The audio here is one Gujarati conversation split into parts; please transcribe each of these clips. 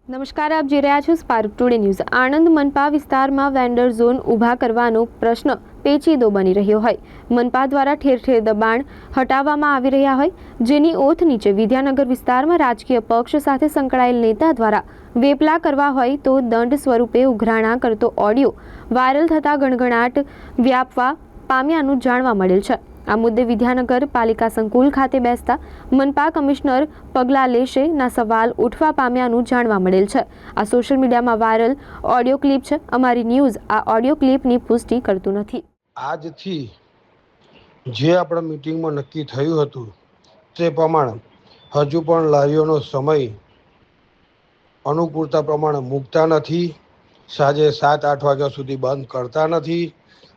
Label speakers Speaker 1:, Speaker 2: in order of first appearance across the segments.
Speaker 1: નમસ્કાર, આપ જોઈ રહ્યા છો સ્પાર્ક ટુડે ન્યૂઝ। આણંદ મનપા વિસ્તારમાં વેન્ડર ઝોન ઊભા કરવાનો પ્રશ્ન પેચીદો બની રહ્યો હોય। મનપા દ્વારા ઠેર ઠેર દબાણ હટાવવામાં આવી રહ્યા હોય, જેની ઓથ નીચે વિદ્યાનગર વિસ્તારમાં રાજકીય પક્ષ સાથે સંકળાયેલ નેતા દ્વારા વેપલા કરવા હોય તો દંડ સ્વરૂપે ઉઘરાણા કરતો ઓડિયો વાયરલ થતા ગણગણાટ વ્યાપવા પામ્યાનું જાણવા મળેલ છે। આ મુદ્દે વિદ્યાનગર પાલિકા સંકુલ ખાતે બેસતા મનપા કમિશનર પગલાં લેશે ના સવાલ ઉઠવા પામ્યાનું જાણવા મળેલ છે। આ સોશિયલ મીડિયામાં વાયરલ ઓડિયો ક્લિપ છે। અમારી ન્યૂઝ આ ઓડિયો ક્લિપની પુષ્ટિ કરતું નથી।
Speaker 2: આજથી જે આપણા મીટિંગમાં નક્કી થયું હતું તે પ્રમાણે હજુ પણ લારીઓનો સમય અનુકૂળતા પ્રમાણે મૂકતા નથી। સાંજે 7-8 વાગ્યા સુધી બંધ કરતા નથી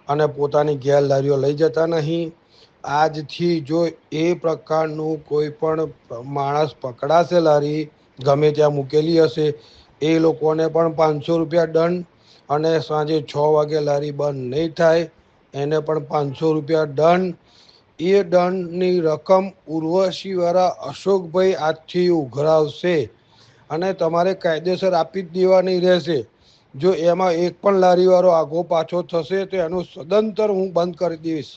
Speaker 2: અને પોતાની ઘેર લારીઓ લઈ જતા નહીં। આજથી જો એ પ્રકારનું કોઈ પણ માણસ પકડાશે, લારી ગમે ત્યાં મૂકેલી હશે, એ લોકોને પણ 500 રૂપિયા દંડ અને સાંજે 6 વાગે લારી બંધ નહીં થાય એને પણ 500 રૂપિયા દંડ। એ દંડની રકમ ઉર્વશીવાળા અશોકભાઈ આજથી ઉઘરાવશે અને તમારે કાયદેસર આપી જ દેવાની રહેશે। જો એમાં એક પણ લારીવાળો આગો પાછો થશે તો એનું સદંતર હું બંધ કરી દઈશ।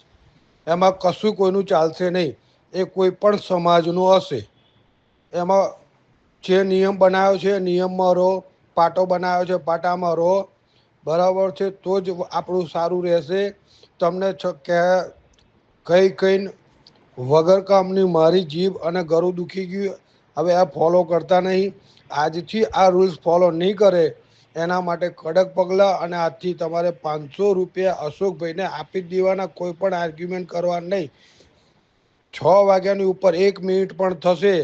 Speaker 2: એમાં કશું કોઈનું ચાલશે નહીં। એ કોઈ પણ સમાજનું હશે, એમાં જે નિયમ બનાવ્યો છે નિયમમાં રહો, પાટો બનાવ્યો છે પાટામાં રહો, બરાબર છે, તો જ આપણું સારું રહેશે। તમને કહીને વગર કામની મારી જીભ અને ગળું દુખી ગયું। હવે આ ફોલો કરતા નહીં। આજથી આ રૂલ્સ ફોલો નહીં કરે એના માટે કડક પગલાં અને આજથી તમારે 500 રૂપિયા અશોકભાઈને આપી જ દેવાના। કોઈ પણ આર્ગ્યુમેન્ટ કરવા નહીં। 6 વાગ્યાની ઉપર 1 મિનિટ પણ થશે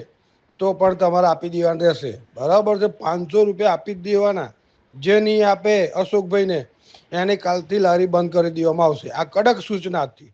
Speaker 2: તો પણ તમારે આપી દેવાના રહેશે, બરાબર છે। 500 રૂપિયા આપી જ દેવાના। જે નહીં આપે અશોકભાઈને એને કાલથી લારી બંધ કરી દેવામાં આવશે। આ કડક સૂચના હતી।